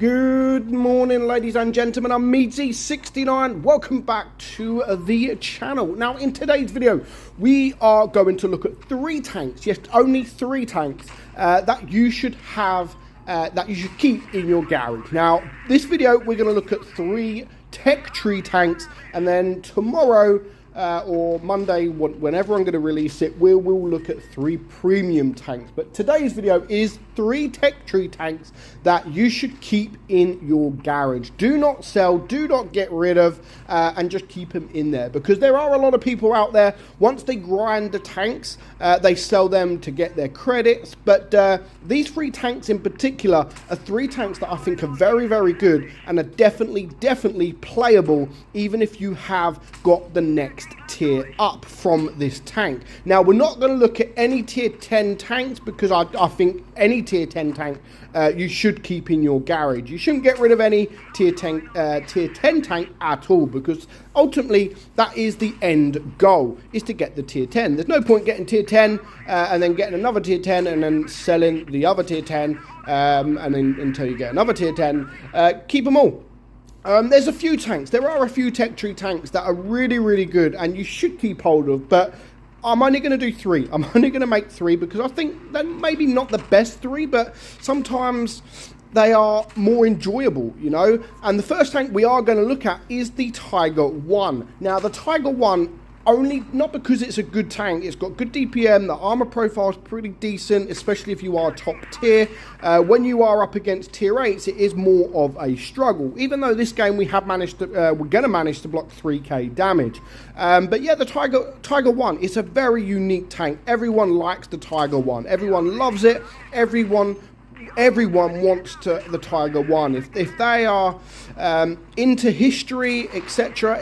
Good morning, ladies and gentlemen. I'm meadsyreplays. Welcome back to the channel. Now, in today's video, we are going to look at three tanks. Yes, only three tanks that you should have, that you should keep in your garage. Now, this video, we're going to look at three tech tree tanks, and then tomorrow or Monday, whenever I'm going to release it, we will look at three premium tanks. But today's video is three tech tree tanks that you should keep in your garage. Do not sell, do not get rid of, and just keep them in there, because there are a lot of people out there, once they grind the tanks, they sell them to get their credits. But these three tanks in particular are three tanks that I think are very, very good and are definitely playable, even if you have got the next tier up from this tank. Now, we're not going to look at any tier 10 tanks, because I think any tier 10 tank you should keep in your garage. You shouldn't get rid of any tier 10 tank at all, because ultimately that is the end goal, is to get the tier 10. There's no point getting tier 10 and then getting another tier 10 and then selling the other tier 10 and then until you get another tier 10. Keep them all. There's a few tanks. There are a few tech tree tanks that are really good and you should keep hold of, but I'm only going to do three. I'm only going to make three, because I think they're maybe not the best three, but sometimes they are more enjoyable, you know. And the first tank we are going to look at is the Tiger 1. Now, the Tiger 1, only not because it's a good tank, it's got good DPM, the armor profile is pretty decent, especially if you are top tier. When you are up against tier 8s, it is more of a struggle, even though this game we have managed to, we're going to manage to block 3k damage. But yeah, the Tiger 1 is a very unique tank. Everyone likes the Tiger 1, everyone loves it, everyone wants the Tiger 1. If they are into history, etc.,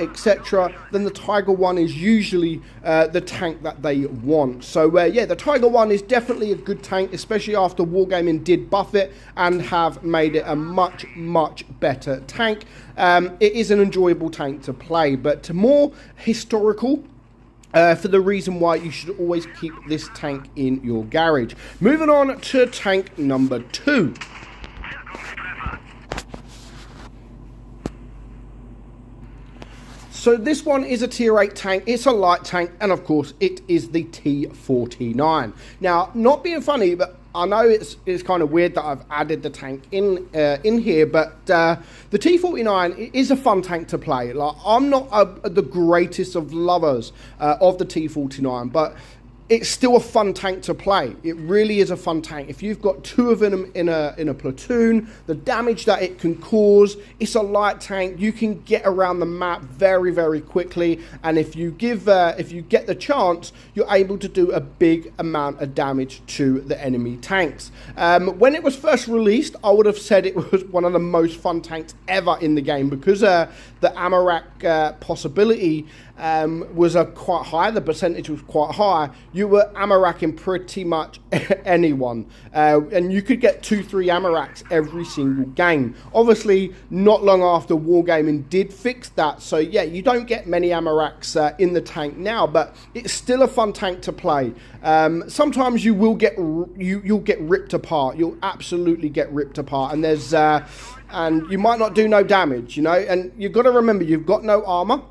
then the Tiger 1 is usually the tank that they want. So yeah, the Tiger 1 is definitely a good tank, especially after Wargaming did buff it and have made it a much better tank. It is an enjoyable tank to play, but more historical, for the reason why you should always keep this tank in your garage. Moving on to tank number 2. So this one is a tier 8 tank, it's a light tank, and of course it is the T49. Now, not being funny, but I know it's kind of weird that I've added the tank in here, but the T49 is a fun tank to play. Like, I'm not the greatest of lovers of the T49, but it's still a fun tank to play. It really is a fun tank. If you've got two of them in a platoon, the damage that it can cause, it's a light tank. You can get around the map very quickly, and if you get the chance, you're able to do a big amount of damage to the enemy tanks. When it was first released, I would have said it was one of the most fun tanks ever in the game, because the Amarak possibility was quite high. The percentage was quite high. You were Amaracking pretty much anyone, and you could get 2-3 Amaraks every single game. Obviously, not long after Wargaming did fix that, so yeah, you don't get many Amaraks in the tank now, but it's still a fun tank to play. Sometimes you will get you'll get ripped apart. You'll absolutely get ripped apart, and there's and you might not do no damage, you know. And you've got to remember, you've got no armor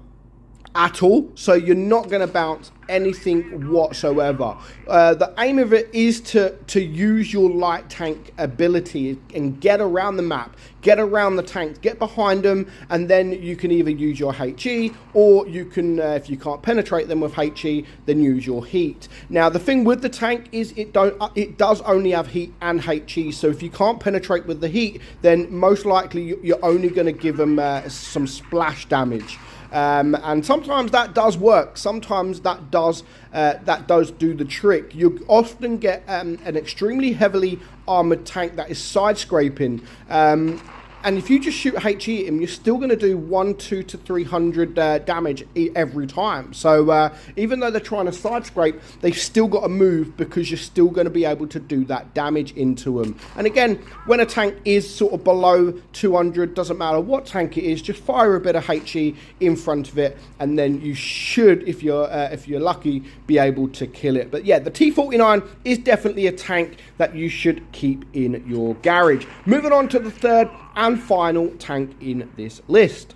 at all, so you're not going to bounce anything whatsoever. The aim of it is to use your light tank ability and get around the map, get around the tanks, get behind them, and then you can either use your HE, or you can, if you can't penetrate them with HE, then use your heat. Now, the thing with the tank is it does only have heat and HE, so if you can't penetrate with the heat, then most likely you're only going to give them some splash damage. And sometimes that does work. Sometimes that does do the trick. You often get an extremely heavily armored tank that is side scraping. And if you just shoot HE at him, you're still going to do 100 to 300 damage every time. So even though they're trying to side scrape, they've still got to move, because you're still going to be able to do that damage into them. And again, when a tank is sort of below 200, doesn't matter what tank it is, just fire a bit of HE in front of it, and then you should, if you're lucky, be able to kill it. But yeah, the T49 is definitely a tank that you should keep in your garage. Moving on to the third and final tank in this list.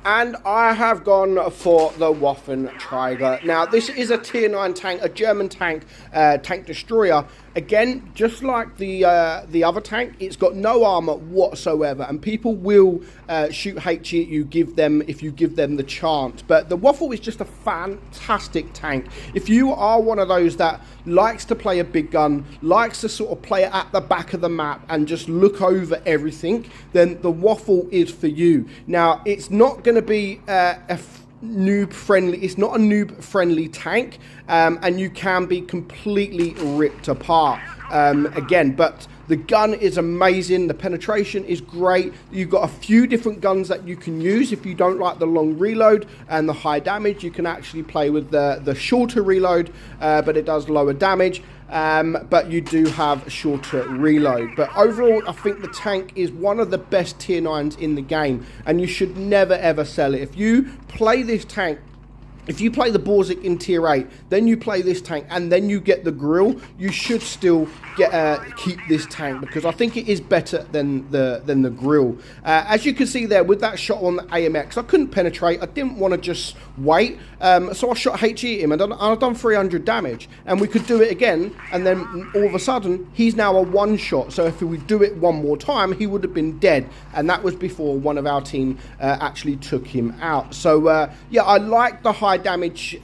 And I have gone for the Waffentrager. Now, this is a tier 9 tank, a German tank, tank destroyer. Again, just like the other tank, it's got no armor whatsoever, and people will shoot HE at you if you give them the chance. But the Waffle is just a fantastic tank. If you are one of those that likes to play a big gun, likes to sort of play it at the back of the map and just look over everything, then the Waffle is for you. Now, it's not going to be noob friendly. It's not a noob friendly tank, and you can be completely ripped apart again, but the gun is amazing. The penetration is great. You've got a few different guns that you can use. If you don't like the long reload and the high damage, you can actually play with the shorter reload, but it does lower damage. But you do have shorter reload. But overall, I think the tank is one of the best tier 9s in the game, and you should never ever sell it. If you play this tank, if you play the Borzik in tier 8, then you play this tank, and then you get the grill, you should still keep this tank, because I think it is better than the grill. As you can see there with that shot on the AMX, I couldn't penetrate. I didn't want to just wait, so I shot HE at him, and I've done 300 damage, and we could do it again, and then all of a sudden he's now a one shot. So if we do it one more time, he would have been dead, and that was before one of our team actually took him out. So yeah, I like the high damage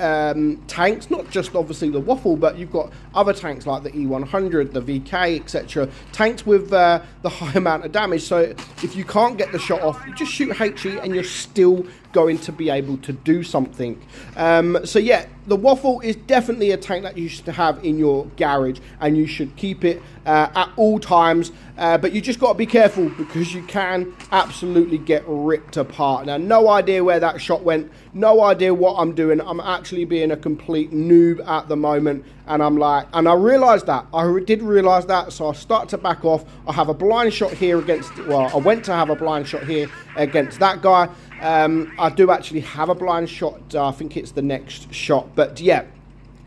tanks, not just obviously the Waffle, but you've got other tanks like the E100, the VK, etc. Tanks with the high amount of damage. So if you can't get the shot off, you just shoot HE and you're still going to be able to do something. So yeah, the Waffle is definitely a tank that you should have in your garage, and you should keep it at all times. But you just got to be careful, because you can absolutely get ripped apart. Now, no idea where that shot went, no idea what I'm doing. I'm actually being a complete noob at the moment, and I'm like, and I realized that, I did realize that, so I start to back off. I have a blind shot here against, well, I went to have a blind shot here against that guy. I do actually have a blind shot. I think it's the next shot, but yeah,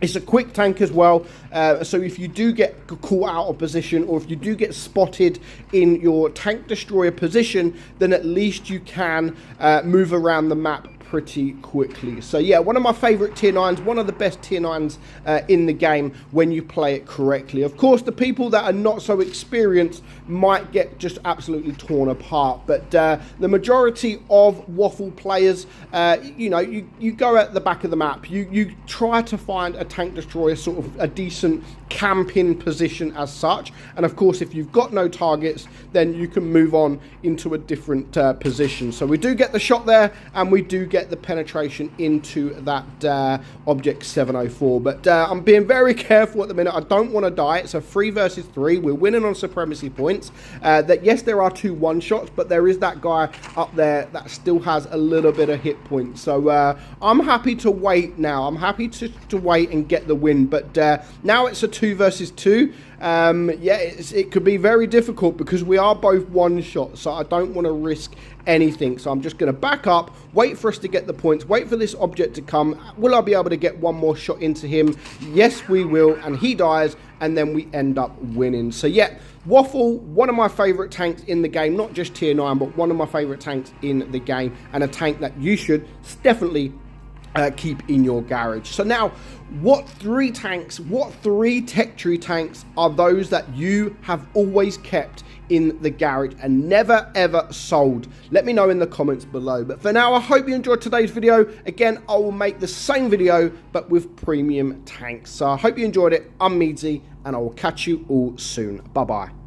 it's a quick tank as well, so if you do get caught out of position, or if you do get spotted in your tank destroyer position, then at least you can move around the map pretty quickly. So yeah, one of my favorite tier 9s, one of the best tier 9s in the game when you play it correctly. Of course, the people that are not so experienced might get just absolutely torn apart, but the majority of Waffle players, you know, you go at the back of the map, you try to find a tank destroyer, sort of a decent camping position as such, and of course if you've got no targets, then you can move on into a different position. So we do get the shot there, and we do get the penetration into that object 704, but I'm being very careful at the minute. I don't want to die. It's a 3 versus 3. We're winning on supremacy points. That yes, there are 2 one-shots, but there is that guy up there that still has a little bit of hit points. So I'm happy to wait now. I'm happy to wait and get the win, but now it's a 2 versus 2. Yeah, it could be very difficult, because we are both one shot, so I don't want to risk anything. So I'm just going to back up, wait for us to get the points, wait for this object to come. Will I be able to get one more shot into him? Yes, we will, and he dies, and then we end up winning. So yeah, Waffle, one of my favorite tanks in the game, not just tier 9, but one of my favorite tanks in the game, and a tank that you should definitely keep in your garage. So now, what 3 tanks, what 3 tech tree tanks are those that you have always kept in the garage and never ever sold? Let me know in the comments below. But for now, I hope you enjoyed today's video. Again, I will make the same video, but with premium tanks. So I hope you enjoyed it. I'm Meadsy, and I will catch you all soon. Bye bye.